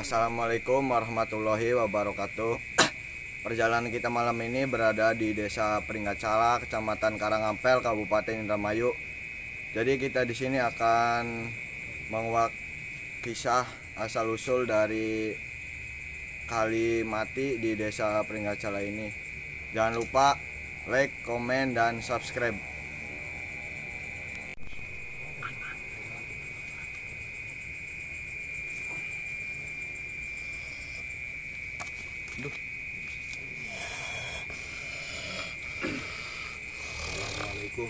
Assalamualaikum warahmatullahi wabarakatuh. Perjalanan kita malam ini berada di Desa Pringgacala, Kecamatan Karangampel, Kabupaten Indramayu. Jadi kita di sini akan menguak kisah asal usul dari Kali Mati di Desa Pringgacala ini. Jangan lupa like, komen, dan subscribe. Assalamualaikum.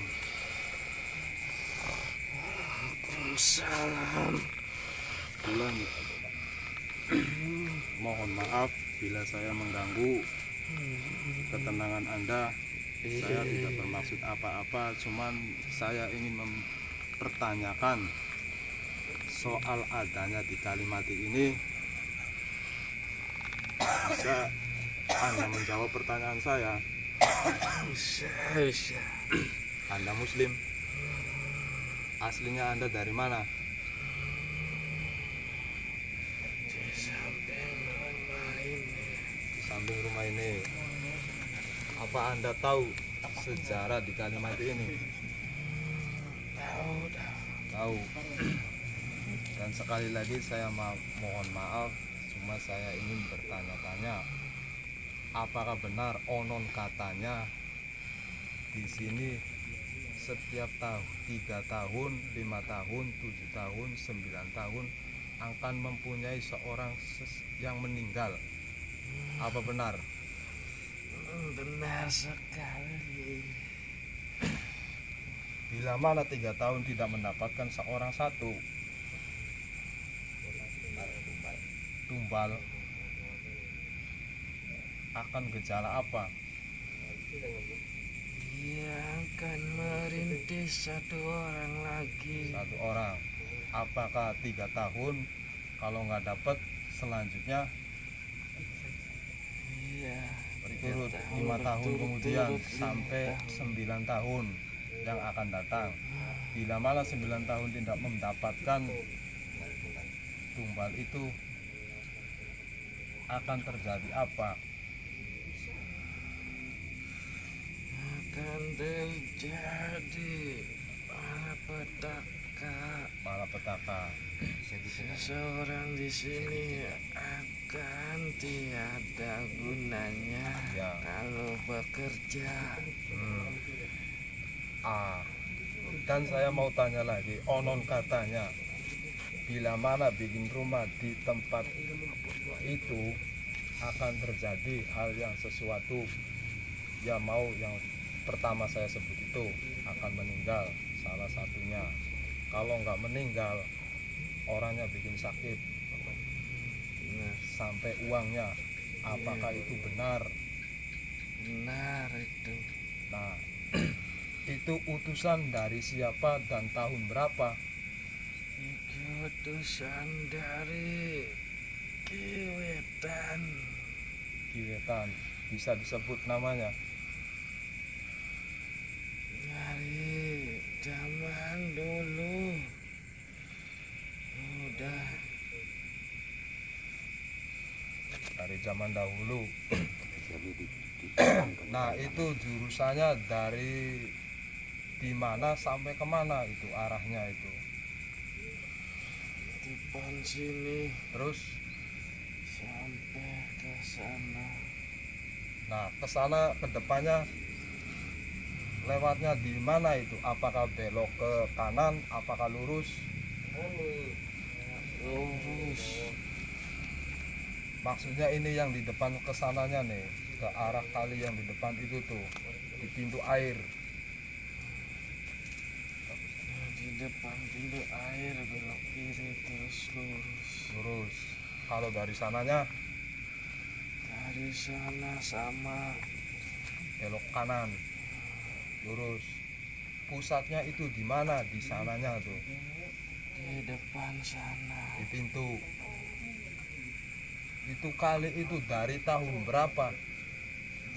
Salam. Pulang. Mohon maaf bila saya mengganggu ketenangan Anda. Saya tidak bermaksud apa-apa, cuman saya ingin mempertanyakan soal adanya di Kali Mati ini. Bisa Anda menjawab pertanyaan saya? Bisa. Anda Muslim? Aslinya Anda dari mana? Di samping rumah ini. Di samping rumah ini. Apa Anda tahu sejarah di Kali Mati ini? Tahu. Tahu. Dan sekali lagi saya mohon maaf, cuma saya ingin bertanya-tanya, apakah benar onon katanya di sini setiap tahun 3 tahun, 5 tahun, 7 tahun, 9 tahun akan mempunyai seorang yang meninggal? Apa benar? Benar sekali. Bila mana 3 tahun tidak mendapatkan seorang satu tumbal, akan gejala apa? Dia akan merintis satu orang lagi. Satu orang. Apakah 3 tahun? Kalau nggak dapat, selanjutnya Iya. berturut 5 tahun kemudian sampai 9 tahun yang akan datang. Bila mana 9 tahun tidak mendapatkan tumbal itu, akan terjadi apa? Akan terjadi malapetaka. Malapetaka. Seseorang di sini akan tiada gunanya Ya. kalau bekerja. Dan saya mau tanya lagi, onon katanya bila mana bikin rumah di tempat itu akan terjadi hal yang sesuatu, ya mau yang pertama saya sebut itu akan meninggal salah satunya. Kalau nggak meninggal, orangnya bikin sakit sampai uangnya. Apakah itu benar? Benar itu. Nah, itu utusan dari siapa dan tahun berapa? Itu utusan dari Kiwetan. Kiwetan, bisa disebut namanya? Dari zaman dulu. Udah. Dari zaman dahulu. Nah, itu jurusannya dari di mana sampai kemana itu arahnya itu? Depan sini Terus, sampai ke sana. nah ke sana ke depannya lewatnya di mana itu? Apakah belok ke kanan? Apakah lurus? Lurus. Maksudnya ini yang di depan kesananya nih, ke arah kali yang di depan itu tuh, di pintu air. Di depan pintu air belok kiri terus lurus. Lurus. Kalau dari sananya Dari sana sama. belok kanan, lurus. Pusatnya itu di mana? Di sananya tuh, Di depan sana. di pintu. Itu kali itu dari tahun berapa?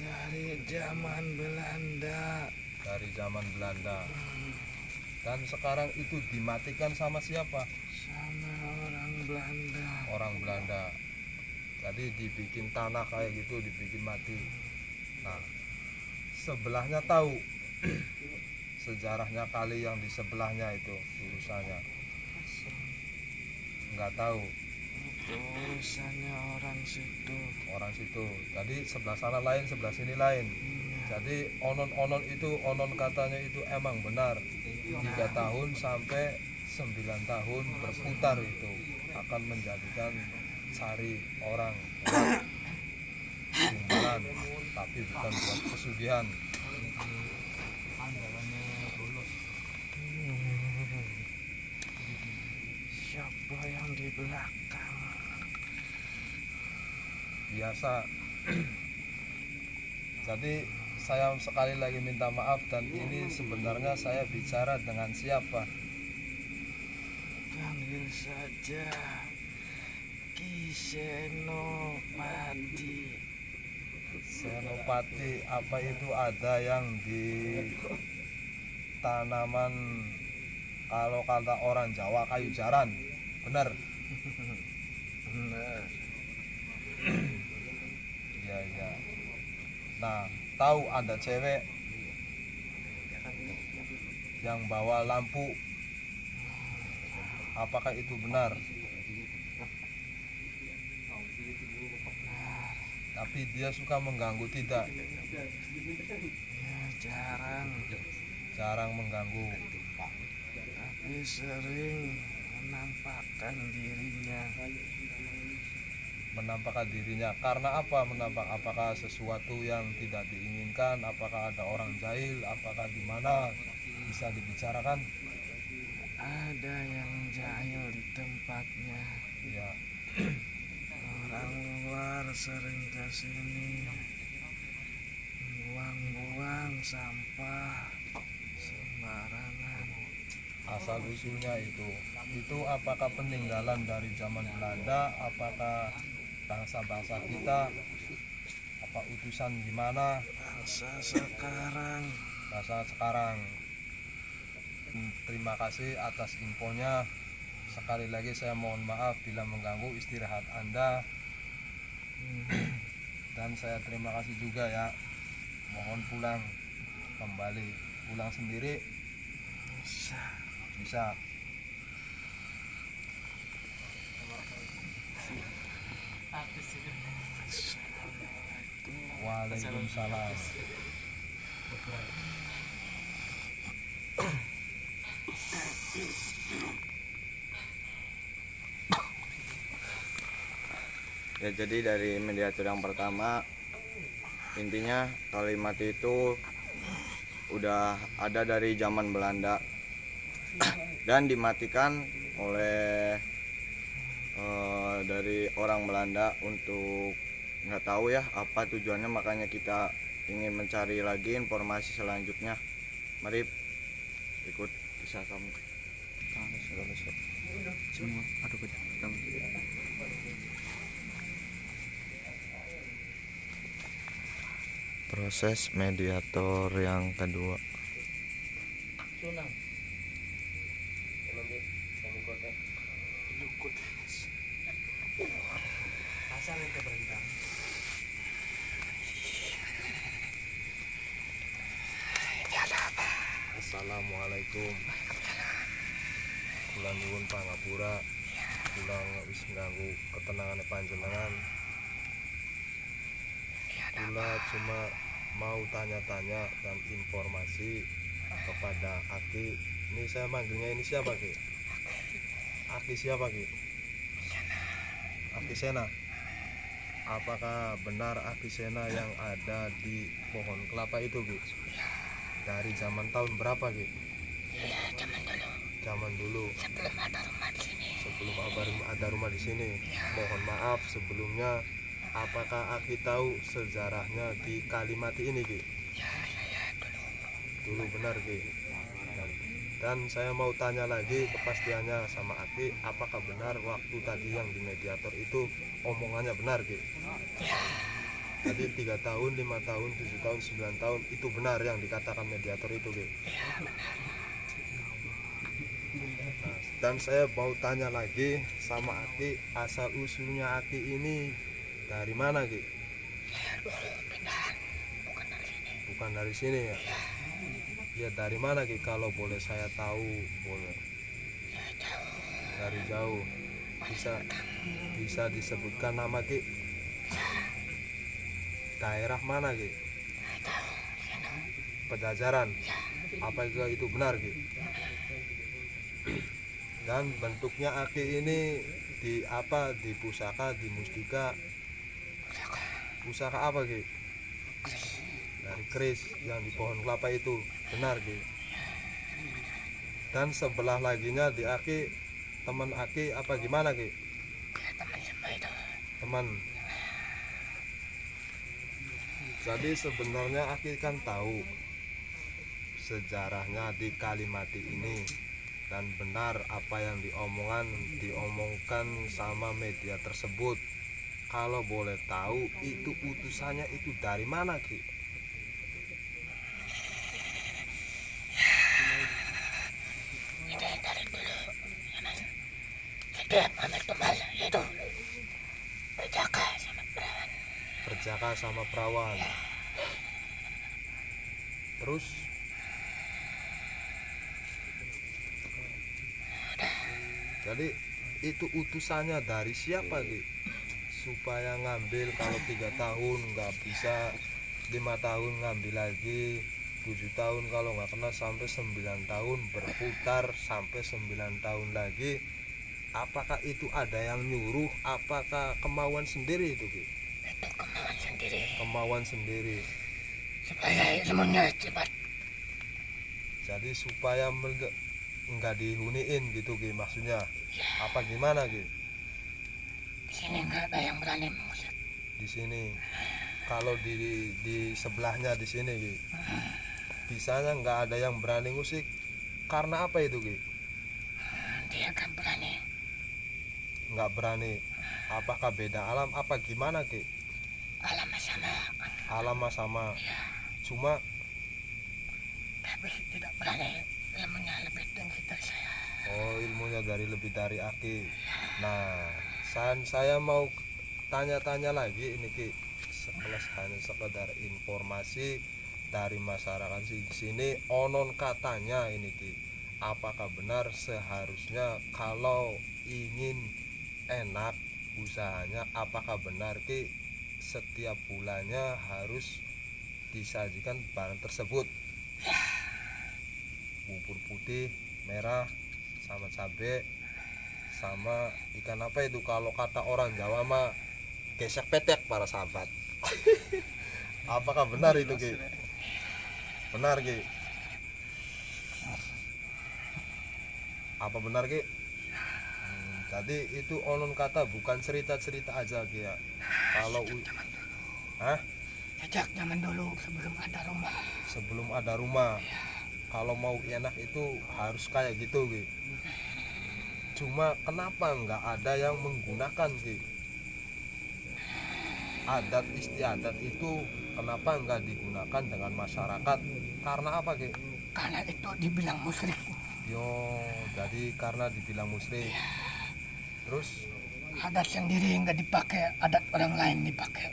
Dari zaman Belanda. Dari zaman Belanda. Dan sekarang itu dimatikan sama siapa? Sama orang Belanda. Orang Belanda. Jadi dibikin tanah kayak gitu, dibikin mati. Nah, sebelahnya tahu sejarahnya kali yang di sebelahnya itu urusannya nggak tahu Itu urusannya orang situ. Jadi sebelah sana lain, sebelah sini lain. Jadi onon onon katanya itu emang benar. 3 tahun sampai 9 tahun berputar itu akan menjadikan cari orang buat imbalan, tapi bukan buat pesugihan. Siapa yang di belakang? Biasa. Jadi saya sekali lagi minta maaf, dan ini sebenarnya saya bicara dengan siapa? Panggil saja Ki Senopati. Senopati apa itu? Ada yang di tanaman, kalau kata orang Jawa, kayu jaran, benar? Benar. Iya iya. Nah, tahu ada cewek yang bawa lampu, apakah itu benar? Tapi dia suka mengganggu, tidak? Ya jarang, Jarang mengganggu. tapi sering menampakkan dirinya. Menampakkan dirinya karena apa? Apakah sesuatu yang tidak diinginkan? Apakah ada orang jahil? Apakah di mana? Bisa dibicarakan? Ada yang jahil di tempatnya. Ya, Orang luar sering ke sini buang-buang sampah sembarangan. asal usulnya itu apakah peninggalan dari zaman Belanda? Apakah bangsa-bangsa kita? Apa utusan gimana? Bangsa sekarang. Bangsa sekarang. Terima kasih atas infonya. Sekali lagi saya mohon maaf bila mengganggu istirahat Anda. Dan saya terima kasih juga ya. Mohon pulang kembali. Pulang sendiri bisa. Waalaikumsalam. Ya, jadi dari mediator yang pertama, intinya kalimat itu udah ada dari zaman Belanda dan dimatikan oleh dari orang Belanda untuk nggak tahu ya apa tujuannya, makanya kita ingin mencari lagi informasi selanjutnya. Mari ikut kisah kami. Proses mediator yang kedua. Assalamualaikum. Kula nyuwun pangapura. Kula wis ngganggu ketenangan panjenengan. Kula cuma mau tanya-tanya dan informasi kepada Aki. Ini saya manggilnya ini siapa, Ki? Aki siapa, Ki? Aki Sena. Apakah benar Aki Sena yang ada di pohon kelapa itu, Ki? Dari zaman tahun berapa, Ki? Zaman dulu. Sebelum ada rumah di sini. Mohon maaf sebelumnya. Apakah Aki tahu sejarahnya di Kalimati ini, Ki? Dulu benar, Ki. Dan saya mau tanya lagi kepastiannya sama Aki, apakah benar waktu tadi yang di mediator itu omongannya benar, Ki? Jadi 3 tahun, 5 tahun, 7 tahun, 9 tahun itu benar yang dikatakan mediator itu, Ki? Nah, dan saya mau tanya lagi sama Aki, asal usulnya Aki ini Dari mana Ki? Pindahan, bukan dari sini. Bukan dari sini ya? Ya dari mana Ki kalau boleh saya tahu? Boleh. Ya jauh. Dari jauh. Bisa disebutkan nama Ki? Daerah mana Ki? Jauh. Sana. Pejajaran. Apa itu benar Ki? Dan bentuknya aki ini di apa? Di pusaka, di mustika. Pusaka apa Ki? Dari keris yang di pohon kelapa itu. Benar Ki? Dan sebelah laginya di aki, teman aki apa gimana Ki? Ya teman semua itu. Teman. Jadi sebenarnya aki kan tahu sejarahnya di Kalimati ini, dan benar apa yang diomongkan sama media tersebut. Kalau boleh tahu itu utusannya itu dari mana Ki? Itu yang dari dulu. Zaman setiap Amir Tumal itu berjaga sama perawan. Perjaka sama perawan. Terus jadi itu utusannya dari siapa Ki? Supaya ngambil kalau 3 tahun nggak bisa, 5 tahun ngambil lagi, 7 tahun kalau nggak kena sampai 9 tahun berputar sampai 9 tahun lagi. Apakah itu ada yang nyuruh? Apakah kemauan sendiri itu Ki? Itu kemauan sendiri. Kemauan sendiri. Supaya ilmunya cepat. Jadi supaya nggak dihuniin gitu Ki maksudnya. Apa gimana Ki? Di sini nggak ada yang berani mengusir. Di sini kalau di sebelahnya di sini Ki, bisanya nggak ada yang berani ngusik. Karena apa itu Ki? Dia kan berani. Nggak berani. Apakah beda alam apa gimana Ki? Alam sama. Alam mah sama, cuma Tapi tidak berani. Ilmunya lebih tinggi dari saya. ilmunya lebih dari Aki. Nah, saya mau tanya-tanya lagi ini Ki, hanya sekedar informasi dari masyarakat di sini. Onon katanya ini Ki, apakah benar seharusnya kalau ingin enak usahanya, apakah benar Ki setiap bulannya harus disajikan barang tersebut? Bubur putih, merah, sama cabai, sama ikan apa itu kalau kata orang Jawa mah gesek petek para sahabat. Apakah benar itu Ki? Benar Ki? Apa benar Ki? Jadi itu onon kata bukan cerita-cerita aja Ki ya. Kalau Hah? Sejak zaman dulu sebelum ada rumah. Sebelum ada rumah. Kalau mau enak itu harus kayak gitu Ki. Cuma kenapa nggak ada yang menggunakan Ki? Adat istiadat itu kenapa nggak digunakan dengan masyarakat? Karena apa Ki? Karena itu dibilang musyrik. Yo, jadi karena dibilang musyrik. Terus Adat sendiri nggak dipakai, adat orang lain dipakai.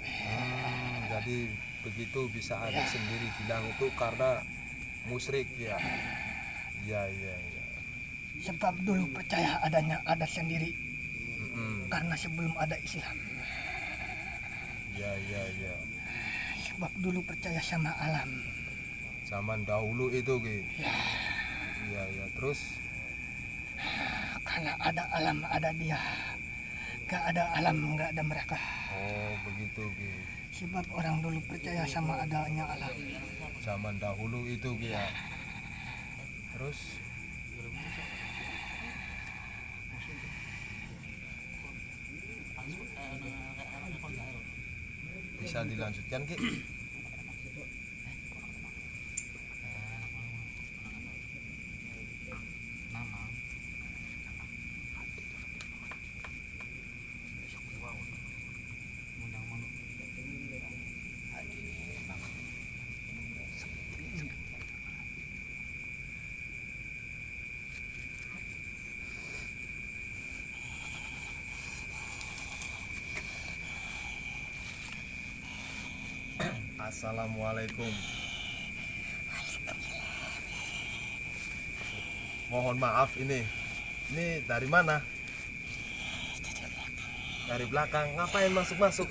jadi begitu bisa adat sendiri bilang itu karena musyrik ya. Iya. Sebab dulu percaya adanya adat sendiri. Karena sebelum ada Islam. Iya. Sebab dulu percaya sama alam. Zaman dahulu itu Ki. Iya. Terus Karena ada alam, ada dia. Gak ada alam, gak ada mereka. oh begitu Ki. Sebab orang dulu percaya sama adanya alam. Zaman dahulu itu Ki ya. Terus bisa dilanjutkan Ki? Assalamualaikum. Mohon maaf ini dari mana? Dari belakang. Ngapain masuk-masuk?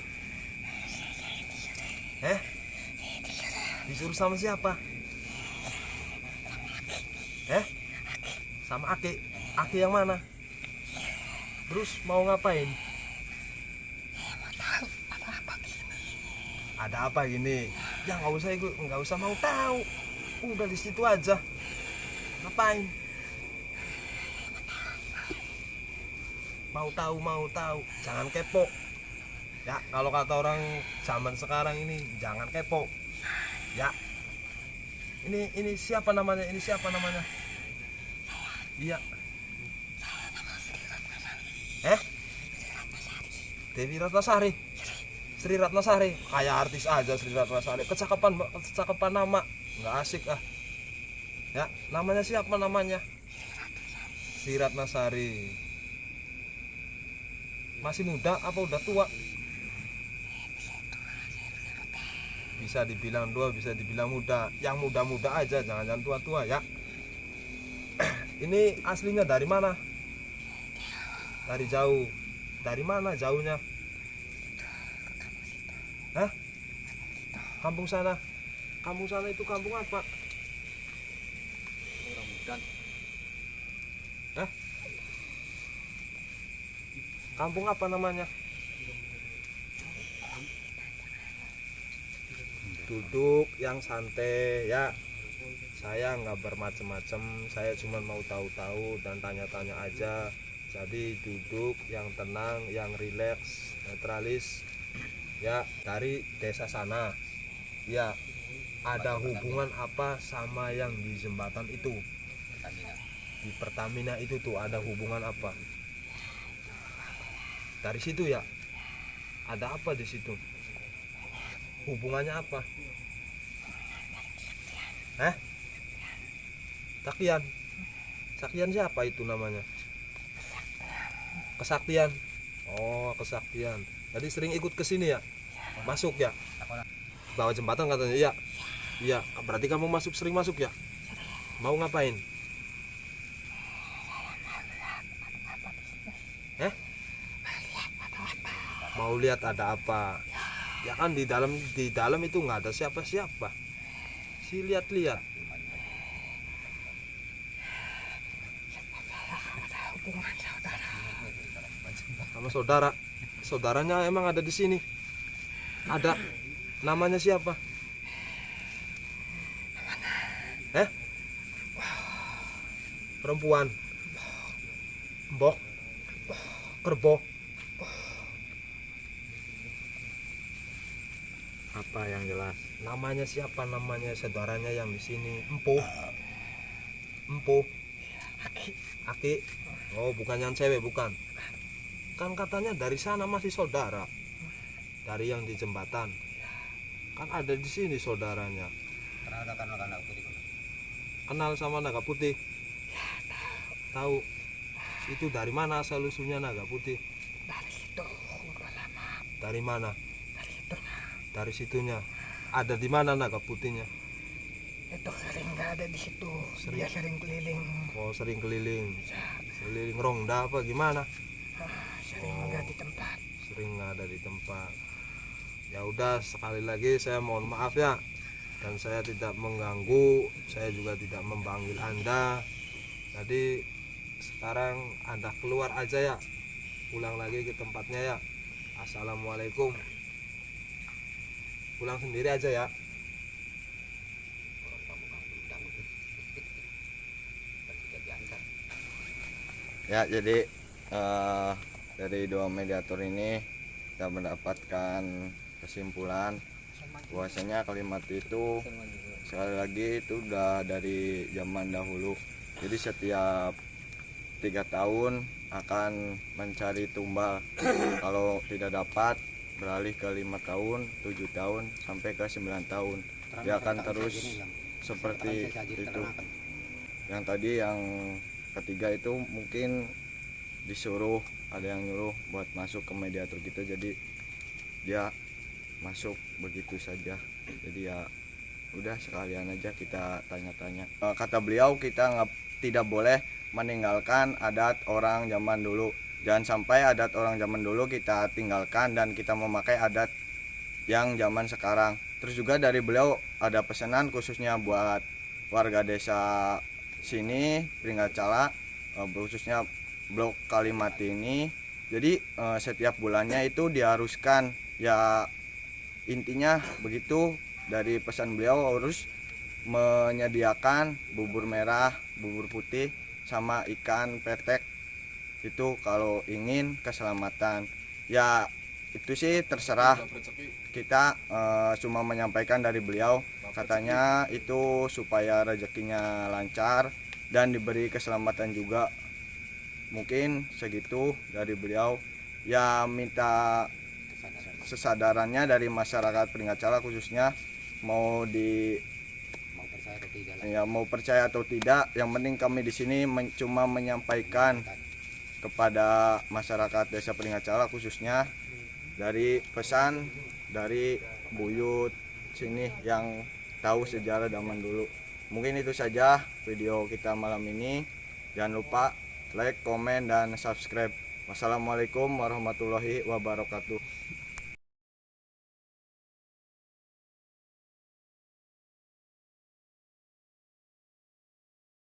Disuruh sama siapa? Sama Aki. Aki yang mana? Terus mau ngapain? Ada apa gini? Ya nggak usah mau tahu. Udah di situ aja. Ngapain? Mau tahu. Jangan kepo. Ya, kalau kata orang zaman sekarang ini jangan kepo. Ya. Ini siapa namanya? Iya. Dewi Ratnasari. Sri Ratnasari. Kayak artis aja Sri Ratnasari. Kecakapan nama. Nggak asik ah. Ya, namanya siapa namanya? Sri Ratnasari. Masih muda apa udah tua? Bisa dibilang tua, bisa dibilang muda. Yang muda-muda aja, jangan tua-tua ya. Ini aslinya dari mana? Dari jauh. Dari mana jauhnya? Kampung sana. Kampung sana itu kampung apa? Kampung apa namanya? Duduk yang santai ya. Saya nggak bermacam-macam, saya cuma mau tahu-tahu dan tanya-tanya aja. Jadi duduk yang tenang, yang rileks, netralis. Ya, dari desa sana. Ya, ada hubungan apa sama yang di jembatan itu? Di Pertamina itu tuh ada hubungan apa? Dari situ ya. Ada apa di situ? Hubungannya apa? Saktian. Saktian siapa itu namanya? Kesaktian. Oh, kesaktian. Jadi sering ikut ke sini ya? Masuk ya? Bawah jembatan katanya. Iya. Iya, berarti kamu sering masuk ya? Mau ngapain? Mau lihat ada apa? Ya kan di dalam itu nggak ada siapa-siapa. Si lihat-lihat. Sama saudara. Saudaranya emang ada di sini. Ada. Namanya siapa? Perempuan. Mbok. Kerbo. Apa yang jelas? Namanya siapa? Namanya saudaranya yang di sini. Empuh. Aki. Oh, bukan yang cewek, bukan. Kan katanya dari sana masih saudara. Dari yang di jembatan. Kan ada di sini saudaranya. Kenal sama naga putih? Tahu. Itu dari mana asal usulnya naga putih? Dari situ udah lama. Dari mana? Dari itu Dari situnya. Ada di mana naga putihnya? itu sering nggak ada di situ. Dia sering keliling. Oh, sering keliling. Keliling ronda apa gimana? Sering nggak di tempat. Sering ada di tempat. Ya udah, sekali lagi saya mohon maaf ya. Dan saya tidak mengganggu, saya juga tidak memanggil Anda. Jadi sekarang Anda keluar aja ya. Pulang lagi ke tempatnya ya. Assalamualaikum. Pulang sendiri aja ya. Ya, jadi dari dua mediator ini kita mendapatkan kesimpulan bahwasanya kalimat itu sekali lagi itu udah dari zaman dahulu. Jadi setiap 3 tahun akan mencari tumbal. Kalau tidak dapat beralih ke 5 tahun, 7 tahun sampai ke 9 tahun. Dia akan terus seperti itu. Yang tadi yang ketiga itu mungkin disuruh, ada yang nyuruh buat masuk ke mediator gitu, jadi dia masuk begitu saja. Jadi ya udah sekalian aja kita tanya-tanya. Kata beliau kita tidak boleh meninggalkan adat orang zaman dulu. Jangan sampai adat orang zaman dulu kita tinggalkan dan kita memakai adat yang zaman sekarang. Terus juga dari beliau ada pesanan khususnya buat warga desa sini Pringgacala, khususnya blok Kalimati ini. Jadi setiap bulannya itu diharuskan, ya intinya begitu. Dari pesan beliau harus menyediakan bubur merah, bubur putih, sama ikan petek. Itu kalau ingin keselamatan. Ya itu sih terserah kita, cuma menyampaikan dari beliau. Katanya itu supaya rezekinya lancar dan diberi keselamatan juga. Mungkin segitu dari beliau. Ya minta kesadarannya dari masyarakat Pringgacala khususnya, mau percaya atau tidak, yang penting kami di sini cuma menyampaikan kepada masyarakat desa Pringgacala khususnya dari pesan dari buyut sini yang tahu sejarah zaman dulu. Mungkin itu saja video kita malam ini. Jangan lupa like, komen, dan subscribe. Wassalamualaikum warahmatullahi wabarakatuh.